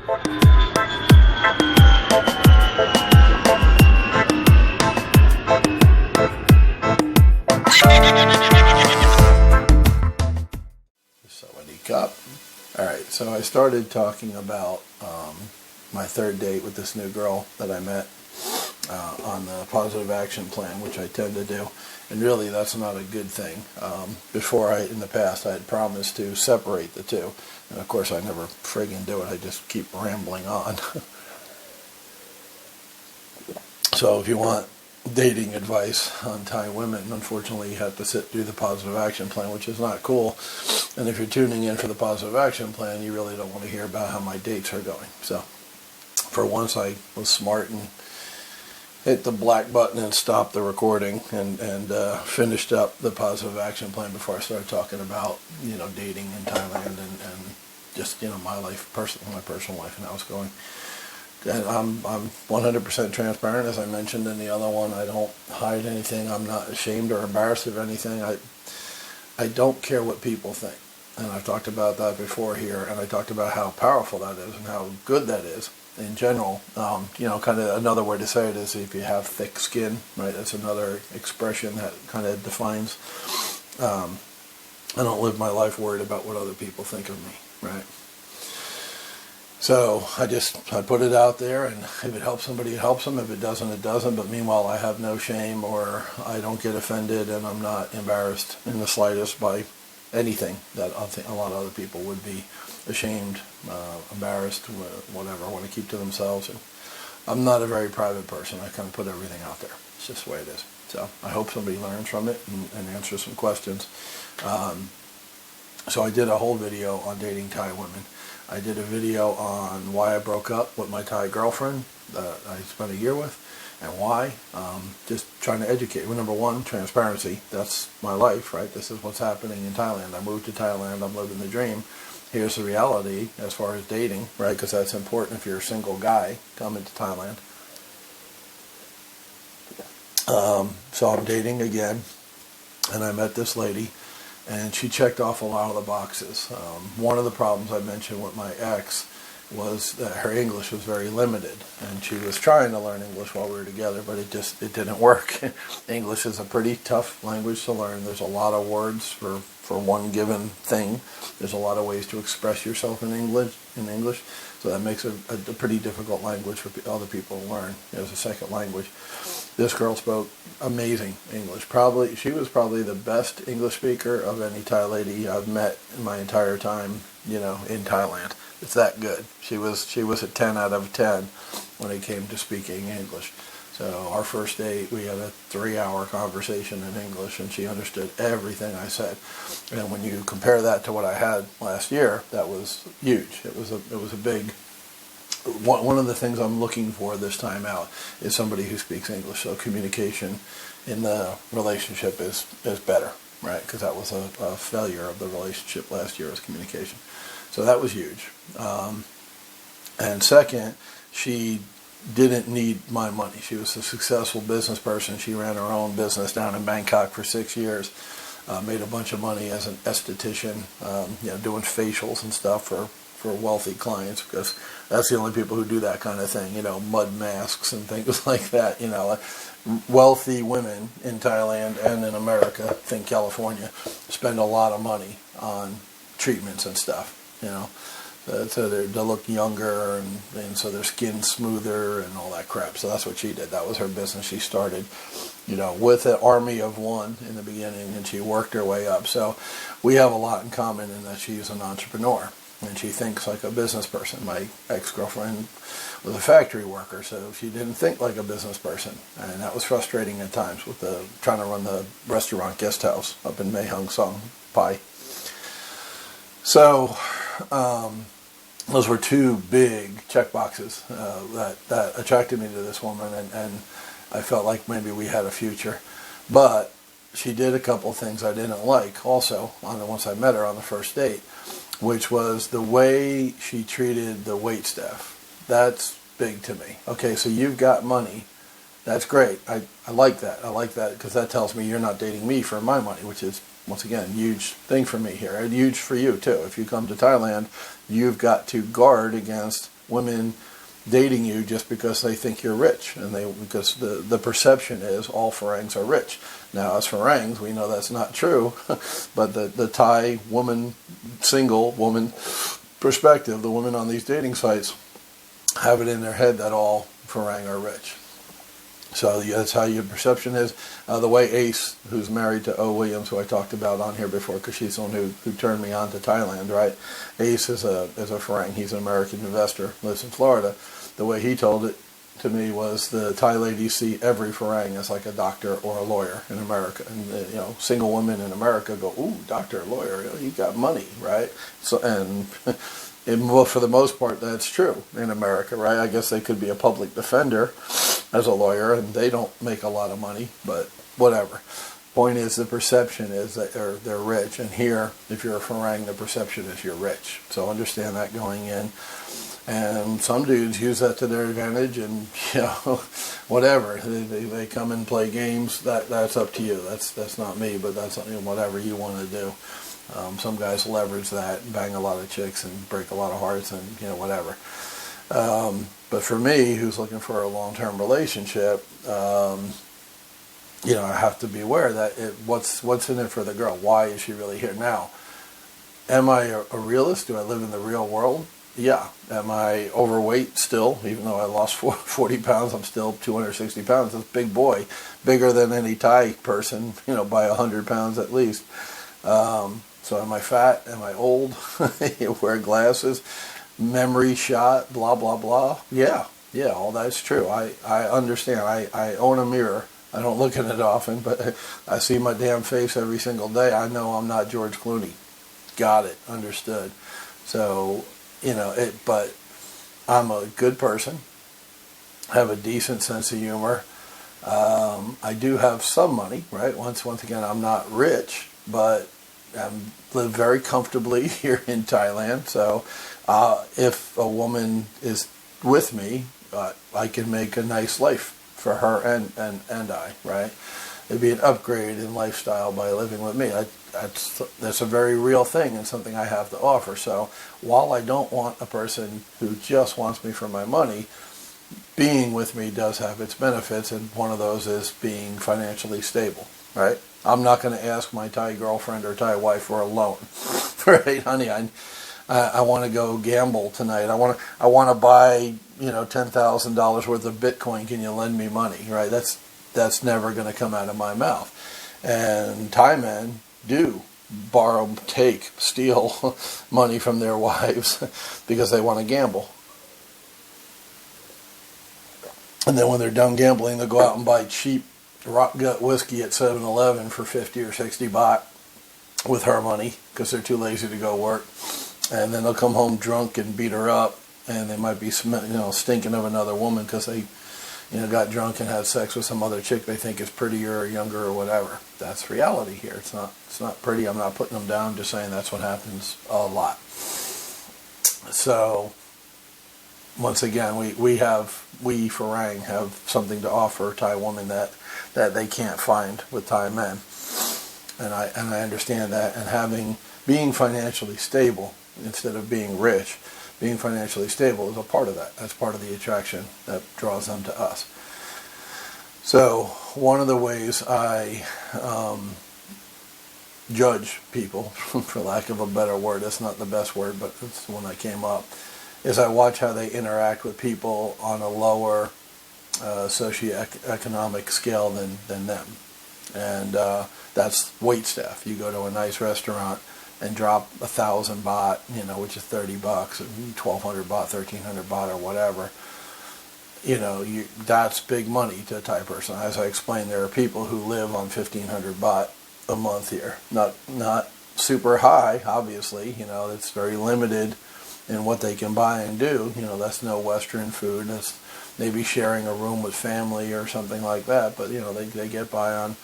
Somebody cup. Alright, so I started talking about my third date with this new girl that I met on the positive action plan, which I tend to do. And really, that's not a good thing. In the past, I had promised to separate the two. And of course, I never friggin' do it. I just keep rambling on. So if you want dating advice on Thai women, unfortunately, you have to sit through the positive action plan, which is not cool. And if you're tuning in for the positive action plan, you really don't want to hear about how my dates are going. So for once, I was smart and hit the black button and stopped the recording and finished up the positive action plan before I started talking about, dating in Thailand and just, my life, my personal life and how it's going. And I'm 100% transparent, as I mentioned in the other one. I don't hide anything. I'm not ashamed or embarrassed of anything. I don't care what people think. And I've talked about that before here, and I talked about how powerful that is and how good that is in general. Kind of another way to say it is if you have thick skin, right? That's another expression that kind of defines. I don't live my life worried about what other people think of me, right? So I put it out there, and if it helps somebody, it helps them. If it doesn't, it doesn't. But meanwhile, I have no shame, or I don't get offended, and I'm not embarrassed in the slightest by anything that I think a lot of other people would be ashamed, embarrassed, whatever, want to keep to themselves. And I'm not a very private person. I kind of put everything out there. It's just the way it is. So I hope somebody learns from it and answers some questions. So I did a whole video on dating Thai women. I did a video on why I broke up with my Thai girlfriend that I spent a year with, and why. Just trying to educate. Well, number one, transparency. That's my life, right? This is what's happening in Thailand. I moved to Thailand. I'm living the dream. Here's the reality as far as dating, right? Because that's important if you're a single guy coming to Thailand. So I'm dating again, and I met this lady, and she checked off a lot of the boxes. One of the problems I mentioned with my ex was that her English was very limited, and she was trying to learn English while we were together, but it didn't work. English is a pretty tough language to learn. There's a lot of words for one given thing. There's a lot of ways to express yourself in English, so that makes it a pretty difficult language for other people to learn as a second language. This girl spoke amazing English. She was probably the best English speaker of any Thai lady I've met in my entire time, in Thailand. It's that good. She was a 10 out of 10 when it came to speaking English. So our first date, we had a 3-hour conversation in English, and she understood everything I said. And when you compare that to what I had last year, that was huge. It was a big. One of the things I'm looking for this time out is somebody who speaks English, so communication in the relationship is better, right? Because that was a failure of the relationship last year, was communication. So that was huge. And second, she didn't need my money. She was a successful business person. She ran her own business down in Bangkok for 6 years. Made a bunch of money as an esthetician, doing facials and stuff for wealthy clients, because that's the only people who do that kind of thing, mud masks and things like that. Wealthy women in Thailand and in America, think California, spend a lot of money on treatments and stuff, so they look younger, and so their skin's smoother and all that crap. So that's what she did. That was her business. She started, with an army of one in the beginning, and she worked her way up. So we have a lot in common in that she's an entrepreneur, and she thinks like a business person. My ex-girlfriend was a factory worker, so she didn't think like a business person, and that was frustrating at times with trying to run the restaurant guest house up in Mae Hong Son Pai. So those were two big check boxes that attracted me to this woman, and I felt like maybe we had a future. But she did a couple of things I didn't like also once I met her on the first date, which was the way she treated the wait staff. That's big to me. Okay, so you've got money. That's great. I like that. I like that because that tells me you're not dating me for my money, which is, once again, huge thing for me here, and huge for you too. If you come to Thailand, you've got to guard against women dating you just because they think you're rich, and because the perception is all Farangs are rich. Now, as Farangs, we know that's not true, but the Thai woman, single woman perspective, the women on these dating sites have it in their head that all Farang are rich. So that's how your perception is. The way Ace, who's married to O. Williams, who I talked about on here before, because she's the one who turned me on to Thailand, right? Ace is a Farang. He's an American investor, lives in Florida. The way he told it to me was the Thai ladies see every Farang as like a doctor or a lawyer in America. And, single women in America go, ooh, doctor, lawyer, you got money, right? So, and for the most part, that's true in America, right? I guess they could be a public defender as a lawyer, and they don't make a lot of money, but whatever. Point is, the perception is that they're rich, and here, if you're a Farang, the perception is you're rich. So understand that going in. And some dudes use that to their advantage, and whatever. They come and play games. That's up to you. That's not me, but that's whatever you want to do. Some guys leverage that and bang a lot of chicks and break a lot of hearts and whatever. But for me, who's looking for a long-term relationship, I have to be aware that what's in it for the girl. Why is she really here now? Am I a realist? Do I live in the real world? Yeah. Am I overweight still? Even though I lost 40 pounds, I'm still 260 pounds. That's a big boy, bigger than any Thai person, by 100 pounds at least. So am I fat? Am I old? Wear glasses? Memory shot? Blah, blah, blah. Yeah, all that's true. I understand. I own a mirror. I don't look at it often, but I see my damn face every single day. I know I'm not George Clooney. Got it. Understood. So, but I'm a good person. Have a decent sense of humor. I do have some money, right? Once again, I'm not rich, but I live very comfortably here in Thailand. So if a woman is with me, I can make a nice life for her and I, right? It'd be an upgrade in lifestyle by living with me. That's a very real thing and something I have to offer. So while I don't want a person who just wants me for my money, being with me does have its benefits, and one of those is being financially stable, right? I'm not going to ask my Thai girlfriend or Thai wife for a loan, right, honey? I want to go gamble tonight. I want to buy $10,000 worth of Bitcoin. Can you lend me money, right? That's never going to come out of my mouth. And Thai men do borrow, take, steal money from their wives because they want to gamble. And then when they're done gambling, they'll go out and buy cheap rock gut whiskey at 7-Eleven for 50 or 60 baht with her money because they're too lazy to go work. And then they'll come home drunk and beat her up, and they might be stinking of another woman because they got drunk and had sex with some other chick they think is prettier or younger or whatever. That's reality here. It's not pretty. I'm not putting them down. I'm just saying that's what happens a lot. So once again, we Farang have something to offer Thai women that they can't find with Thai men, and I understand that. And being financially stable instead of being rich, being financially stable is a part of that. That's part of the attraction that draws them to us. So one of the ways I judge people, for lack of a better word, that's not the best word, but it's the one that came up, is I watch how they interact with people on a lower socioeconomic scale than them. And that's wait staff. You go to a nice restaurant and drop 1,000 baht, which is $30, 1,200 baht, 1,300 baht, or whatever. That's big money to a Thai person. As I explained, there are people who live on 1,500 baht a month here. Not super high, obviously. It's very limited in what they can buy and do. That's no Western food. That's maybe sharing a room with family or something like that. But they get by on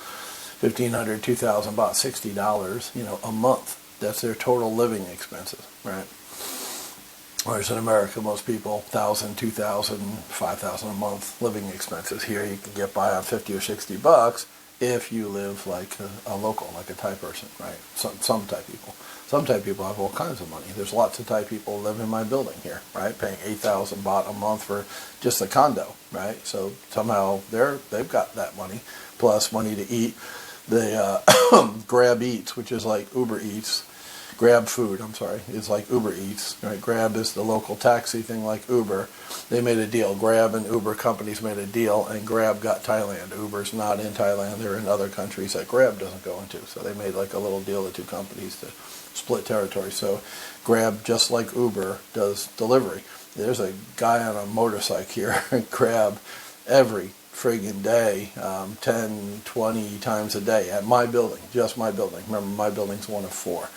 1,500, 2,000 baht, $60, a month. That's their total living expenses, right? Whereas in America, most people, 1,000, 2,000, 5,000 a month living expenses. Here, you can get by on 50 or $60 if you live like a local, like a Thai person, right? Some Thai people. Some Thai people have all kinds of money. There's lots of Thai people live in my building here, right? Paying 8,000 baht a month for just a condo, right? So somehow they've got that money, plus money to eat. The Grab Eats, which is like Uber Eats. Grab Food, I'm sorry, is like Uber Eats, right? Grab is the local taxi thing like Uber. They made a deal. Grab and Uber companies made a deal, and Grab got Thailand. Uber's not in Thailand. They're in other countries that Grab doesn't go into. So they made like a little deal, the two companies, to split territory. So Grab, just like Uber, does delivery. There's a guy on a motorcycle here at Grab every friggin' day, 10, 20 times a day at my building, just my building. Remember, my building's one of 4.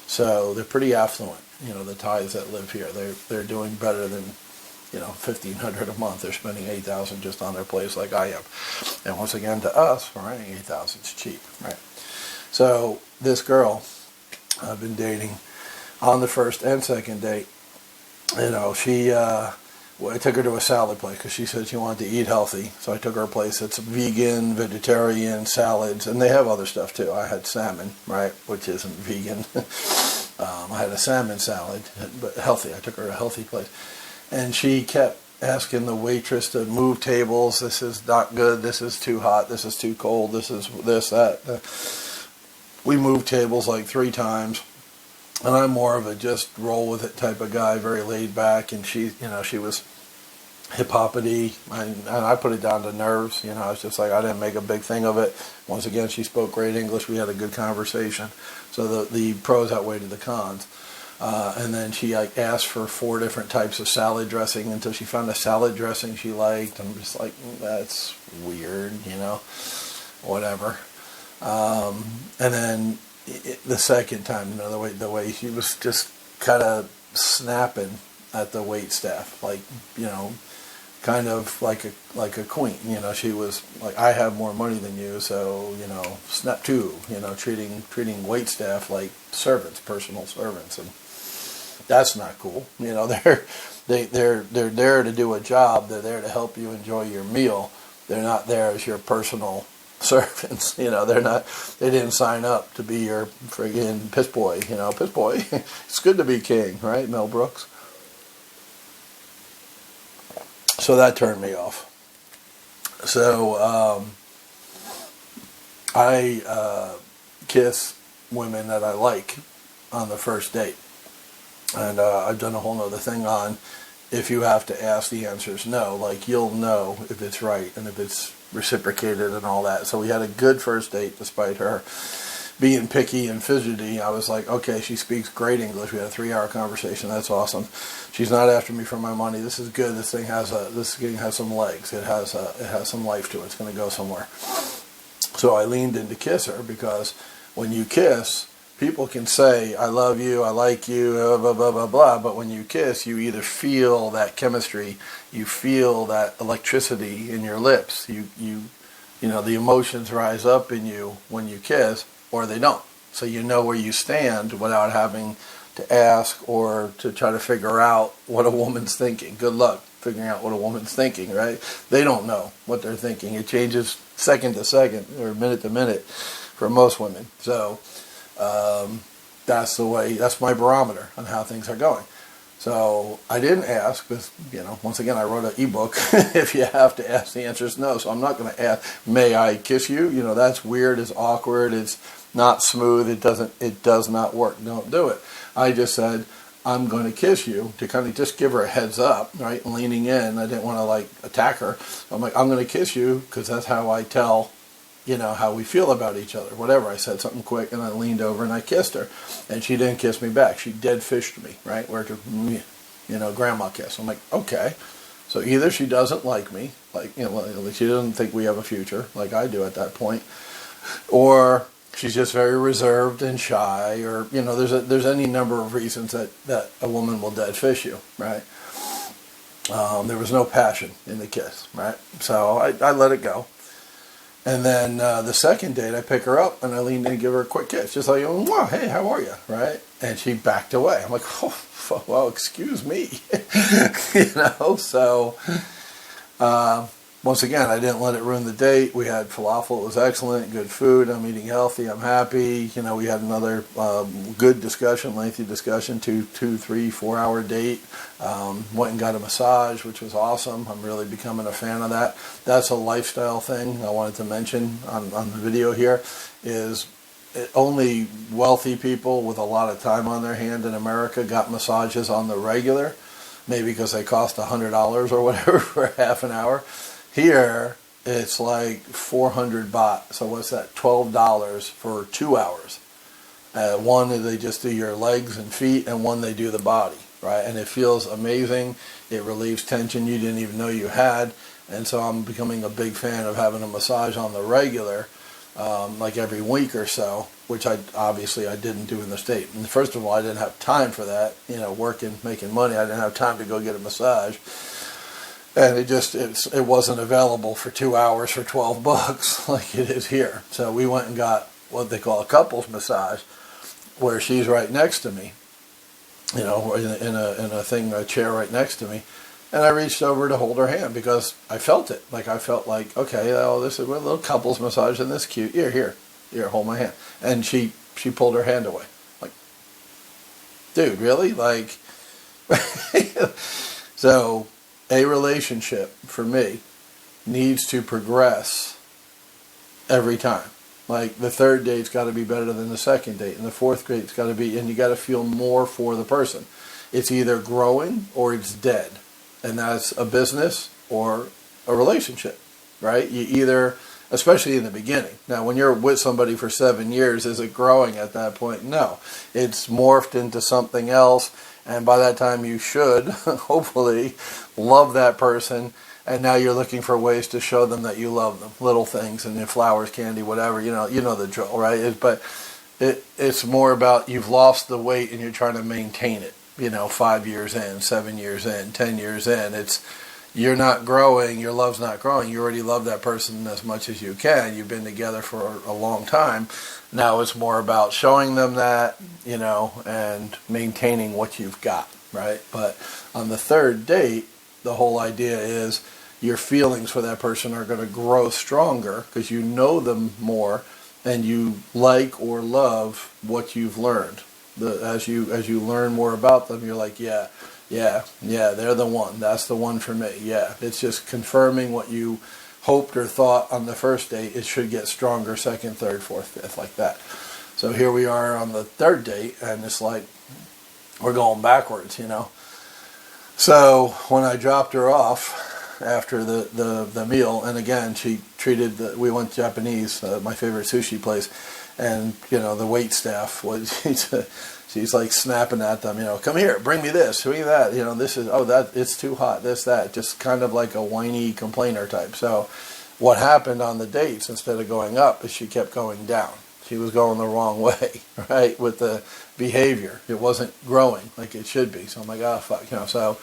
So they're pretty affluent, the Thais that live here. They're doing better than, $1,500 a month. They're spending $8,000 just on their place like I am. And once again, to us, right, $8,000 is cheap, right? So this girl I've been dating on the first and second date, she, I took her to a salad place because she said she wanted to eat healthy. So I took her a place that's vegan, vegetarian, salads, and they have other stuff too. I had salmon, right, which isn't vegan. I had a salmon salad, but healthy. I took her to a healthy place. And she kept asking the waitress to move tables. This is not good. This is too hot. This is too cold. This is this, that. We moved tables like 3 times. And I'm more of a just roll with it type of guy, very laid back. And she was hip-hoppity, and I put it down to nerves. It's just like I didn't make a big thing of it. Once again, she spoke great English. We had a good conversation. So the pros outweighed the cons. And then she asked for 4 different types of salad dressing until she found a salad dressing she liked. I'm just like, that's weird, whatever. And then the second time, the way she was just kind of snapping at the wait staff, like, kind of like a queen. She was like, I have more money than you, so snap to, treating wait staff like servants, personal servants, and that's not cool. They're there to do a job. They're there to help you enjoy your meal. They're not there as your personal servants. They didn't sign up to be your friggin' piss boy. Piss boy. It's good to be king, right, Mel Brooks? So that turned me off. So I kiss women that I like on the first date. And I've done a whole nother thing on if you have to ask, the answer is no. Like, you'll know if it's right and if it's reciprocated and all that. So we had a good first date despite her being picky and fidgety. I was like, okay, she speaks great English. We had a 3-hour conversation. That's awesome. She's not after me for my money. This is good. This thing has some legs. It has some life to it. It's going to go somewhere. So I leaned in to kiss her, because when you kiss, people can say, I love you, I like you, blah, blah, blah, blah, but when you kiss, you either feel that chemistry, you feel that electricity in your lips, you the emotions rise up in you when you kiss, or they don't. So you know where you stand without having to ask or to try to figure out what a woman's thinking. Good luck figuring out what a woman's thinking, right? They don't know what they're thinking. It changes second to second or minute to minute for most women. So that's my barometer on how things are going. So I didn't ask, because, once again, I wrote an ebook. If you have to ask, the answer is no. So I'm not going to ask, may I kiss you? That's weird, it's awkward, it's not smooth, it does not work. Don't do it. I just said, I'm going to kiss you, to kind of just give her a heads up, right? Leaning in. I didn't want to attack her. I'm like, I'm going to kiss you because that's how I tell, how we feel about each other. Whatever. I said something quick, and I leaned over and I kissed her, and she didn't kiss me back. She dead fished me, right? Where to, grandma kiss. I'm like, okay. So either she doesn't like me, she doesn't think we have a future, like I do at that point, or she's just very reserved and shy, or there's any number of reasons that a woman will dead fish you, right? There was no passion in the kiss, right? So I let it go. And then the second date, I pick her up and I leaned in and give her a quick kiss, just like, wow, hey, how are you, right? And she backed away. I'm like, oh, well, excuse me, So once again, I didn't let it ruin the date. We had falafel. It was excellent. Good food. I'm eating healthy. I'm happy. You know, we had another good discussion, lengthy discussion, 4 hour date. Went and got a massage, which was awesome. I'm really becoming a fan of that. That's a lifestyle thing I wanted to mention on the video here is only wealthy people with a lot of time on their hand in America got massages on the regular, maybe because they cost $100 or whatever for half an hour. Here, it's like 400 baht. So what's that? $12 for 2 hours. One, they just do your legs and feet, and one, they do the body, right? And it feels amazing. It relieves tension you didn't even know you had. And so I'm becoming a big fan of having a massage on the regular, like every week or so, which I didn't do in the state. And first of all, I didn't have time for that. You know, working, making money, I didn't have time to go get a massage. And it wasn't available for 2 hours for $12 like it is here. So we went and got what they call a couples massage, where she's right next to me, you know, in a chair right next to me, and I reached over to hold her hand because I felt it. Like I felt like, okay, oh, this is a little couples massage, and this cute. Here, hold my hand. And she pulled her hand away. Like, dude, really? Like, so. A relationship, for me, needs to progress every time. Like, the third date's got to be better than the second date, and the fourth date's got to be, and you got to feel more for the person. It's either growing or it's dead. And that's a business or a relationship, right? You either, especially in the beginning. Now, when you're with somebody for 7 years, is it growing at that point? No. It's morphed into something else. And by that time, you should, hopefully, love that person. And now you're looking for ways to show them that you love them. Little things, and flowers, candy, whatever. You know the drill, right? It's more about you've lost the weight and you're trying to maintain it. 5 years in, 7 years in, 10 years in. You're not growing. Your love's not growing. You already love that person as much as you can. You've been together for a long time. Now it's more about showing them that, and maintaining what you've got, right? But on the third date, the whole idea is your feelings for that person are going to grow stronger because you know them more and you like or love what you've learned. As you learn more about them, you're like, yeah, they're the one. That's the one for me. Yeah, it's just confirming what you hoped or thought on the first date. It should get stronger second, third, fourth, fifth, like that. So here we are on the third date, and it's like we're going backwards, So when I dropped her off after the meal, and again, we went Japanese, my favorite sushi place, and the wait staff was she's like snapping at them, come here, bring me this, bring me that, this is, that, it's too hot, this, that, just kind of like a whiny complainer type. So what happened on the dates, instead of going up, is she kept going down. She was going the wrong way, right, with the behavior. It wasn't growing like it should be. So I'm like, oh, fuck, so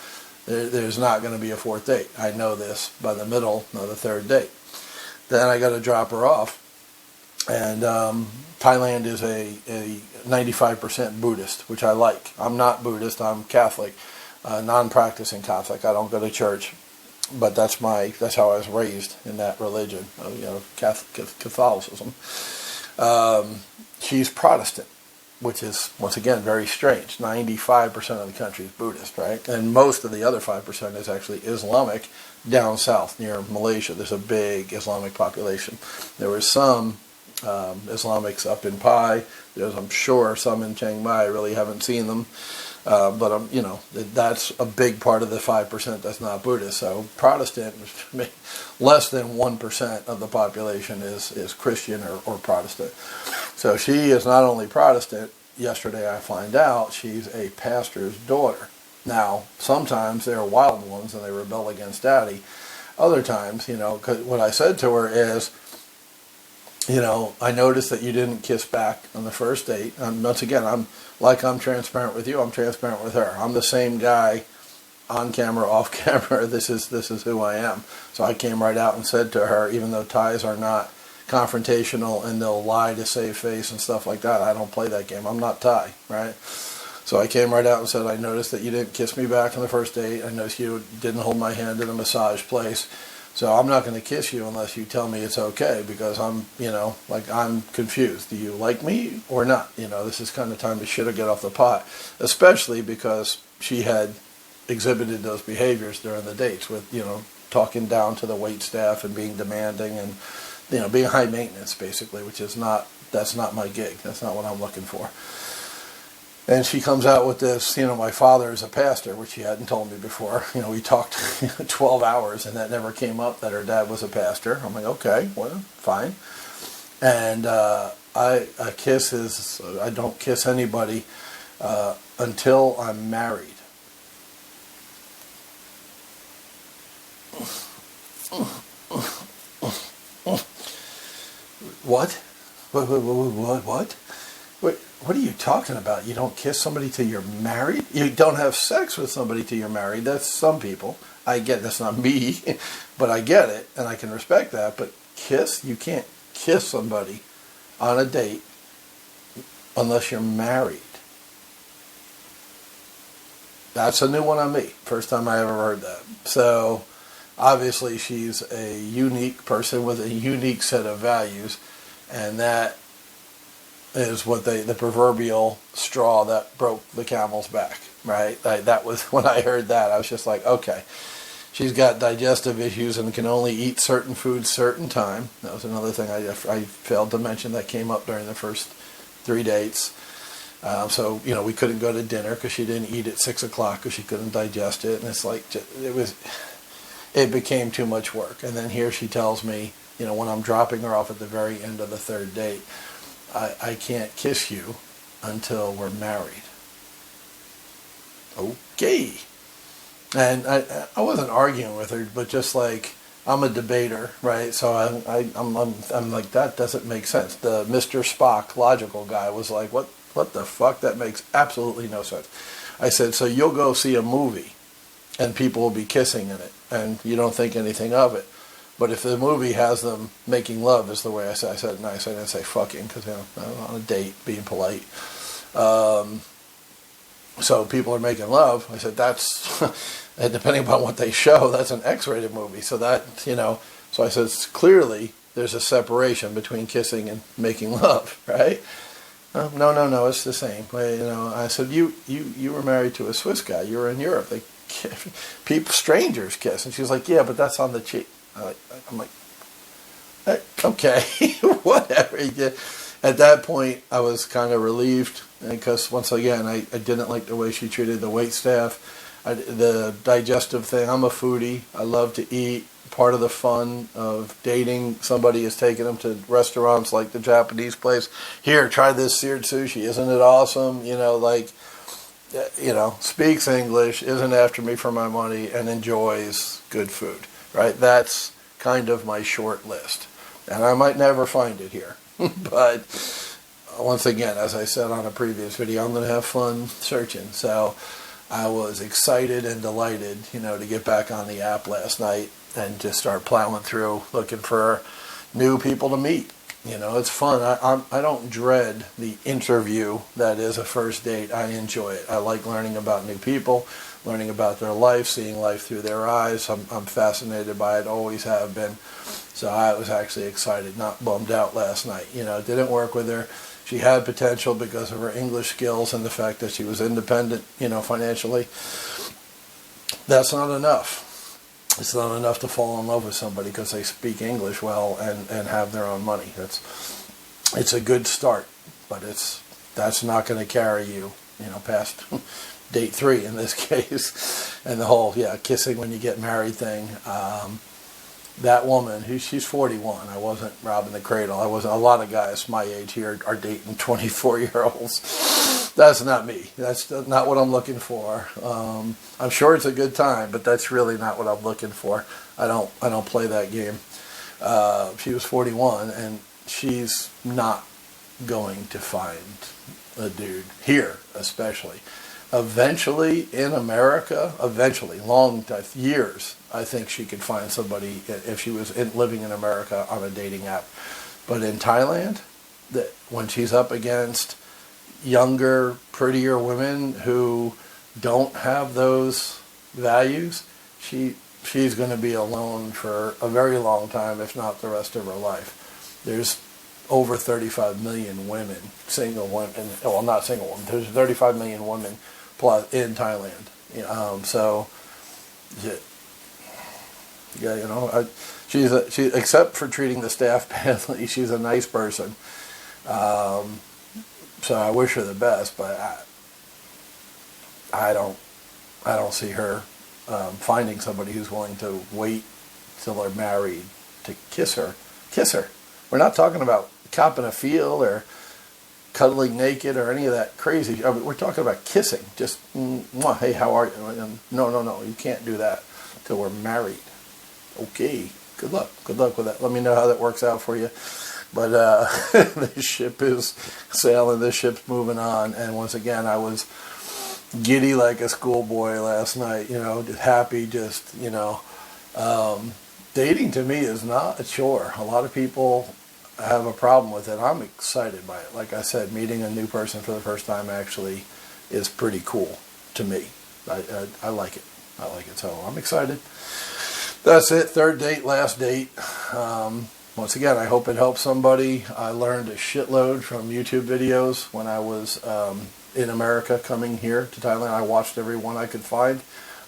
there's not going to be a fourth date. I know this by the middle of the third date. Then I got to drop her off. And Thailand is a 95% Buddhist, which I like. I'm not Buddhist. I'm Catholic, non-practicing Catholic. I don't go to church, but that's how I was raised in that religion, Catholicism. She's Protestant, which is once again very strange. 95% of the country is Buddhist, right? And most of the other 5% is actually Islamic. Down south near Malaysia, there's a big Islamic population. There was some Islamics up in Pai. There's, I'm sure, some in Chiang Mai. I really haven't seen them, but that's a big part of the 5% that's not Buddhist. So Protestant, less than 1% of the population is Christian or Protestant. So she is not only Protestant. Yesterday I find out she's a pastor's daughter. Now, sometimes they're wild ones and they rebel against daddy. Other times, 'cause what I said to her is, I noticed that you didn't kiss back on the first date. And once again, I'm transparent with you. I'm transparent with her. I'm the same guy on camera, off camera. This is who I am. So I came right out and said to her, even though Thais are not confrontational and they'll lie to save face and stuff like that, I don't play that game. I'm not Thai, right? So I came right out and said, I noticed that you didn't kiss me back on the first date. I noticed you didn't hold my hand in a massage place. So I'm not going to kiss you unless you tell me it's okay, because I'm confused. Do you like me or not? This is kind of time to shit or get off the pot, especially because she had exhibited those behaviors during the dates with, talking down to the wait staff and being demanding and, being high maintenance basically, which is that's not my gig. That's not what I'm looking for. And she comes out with this, my father is a pastor, which she hadn't told me before. We talked 12 hours and that never came up, that her dad was a pastor. I'm like, okay, well, fine. And I don't kiss anybody until I'm married. What? What? What are you talking about? You don't kiss somebody till you're married? You don't have sex with somebody till you're married? That's some people. I get that's not me, but I get it, and I can respect that. But kiss? You can't kiss somebody on a date unless you're married. That's a new one on me. First time I ever heard that. So, obviously, she's a unique person with a unique set of values, and that is what the proverbial straw that broke the camel's back, right? That was, when I heard that, I was just like, okay, she's got digestive issues and can only eat certain foods certain time. That was another thing I failed to mention that came up during the first 3 dates. So, we couldn't go to dinner because she didn't eat at 6 o'clock because she couldn't digest it. And it's like, it became too much work. And then here she tells me, when I'm dropping her off at the very end of the 3rd date, I can't kiss you until we're married. Okay. And I wasn't arguing with her, but just like, I'm a debater, right? So I'm like, that doesn't make sense. The Mr. Spock logical guy was like, what the fuck? That makes absolutely no sense. I said, so you'll go see a movie and people will be kissing in it and you don't think anything of it. But if the movie has them making love, is the way I said nice. I didn't say fucking, because I'm on a date, being polite. So people are making love. I said that's, and depending upon what they show, that's an X-rated movie. So that, so I said clearly there's a separation between kissing and making love, right? No, it's the same. I said you were married to a Swiss guy. You were in Europe. Strangers kiss, and she was like, yeah, but that's on the cheek. I'm like, okay, whatever. At that point, I was kind of relieved because, once again, I didn't like the way she treated the wait staff. The digestive thing, I'm a foodie. I love to eat. Part of the fun of dating somebody is taking them to restaurants like the Japanese place. Here, try this seared sushi. Isn't it awesome? Speaks English, isn't after me for my money, and enjoys good food. Right, that's kind of my short list. And I might never find it here. But once again, as I said on a previous video, I'm going to have fun searching. So I was excited and delighted, to get back on the app last night and just start plowing through looking for new people to meet. It's fun. I don't dread the interview that is a first date. I enjoy it. I like learning about new people, learning about their life, seeing life through their eyes. I'm fascinated by it, always have been. So I was actually excited, not bummed out last night. It didn't work with her. She had potential because of her English skills and the fact that she was independent, financially. That's not enough. It's not enough to fall in love with somebody because they speak English well and have their own money. It's a good start, but that's not going to carry you, past date 3 in this case. And the whole, kissing when you get married thing. That woman, she's 41. I wasn't robbing the cradle. A lot of guys my age here are dating 24-year-olds. That's not me. That's not what I'm looking for. I'm sure it's a good time, but that's really not what I'm looking for. I don't play that game. She was 41, and she's not going to find a dude here, especially. Eventually, in America, long years, I think she could find somebody if she was living in America on a dating app. But in Thailand, when she's up against younger, prettier women who don't have those values, she she's going to be alone for a very long time, if not the rest of her life. There's over 35 million women, single women, well, not single women, there's 35 million women plus in Thailand. So, yeah, you know, she except for treating the staff badly, she's a nice person. So I wish her the best, but I don't see her finding somebody who's willing to wait till they're married to kiss her. Kiss her. We're not talking about copping a feel or cuddling naked or any of that crazy. I mean, we're talking about kissing. Just, hey, how are you? And no, you can't do that till we're married. Okay, good luck. Good luck with that. Let me know how that works out for you. But the ship is sailing. The ship's moving on. And once again, I was giddy like a schoolboy last night. You know, just happy. Just, you know, dating to me is not a chore. A lot of people have a problem with it. I'm excited by it. Like I said, meeting a new person for the first time actually is pretty cool to me. I like it. I like it. So I'm excited. That's it. Third date, last date. Once again, I hope it helps somebody. I learned a shitload from YouTube videos when I was in America coming here to Thailand. I watched every one I could find.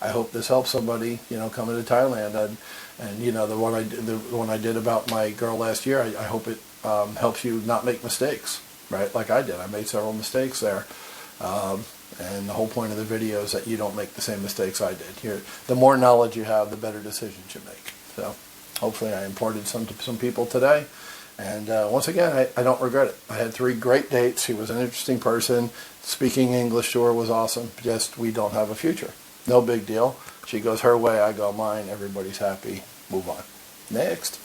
I hope this helps somebody, you know, coming to Thailand. And you know, the one I did about my girl last year, I hope it helps you not make mistakes, right? Like I did. I made several mistakes there. And the whole point of the video is that you don't make the same mistakes I did. Here, the more knowledge you have, the better decisions you make. So hopefully I imparted some to some people today. And once again, I don't regret it. I had 3 great dates. She was an interesting person. Speaking English to her was awesome. Just we don't have a future. No big deal. She goes her way, I go mine. Everybody's happy. Move on. Next.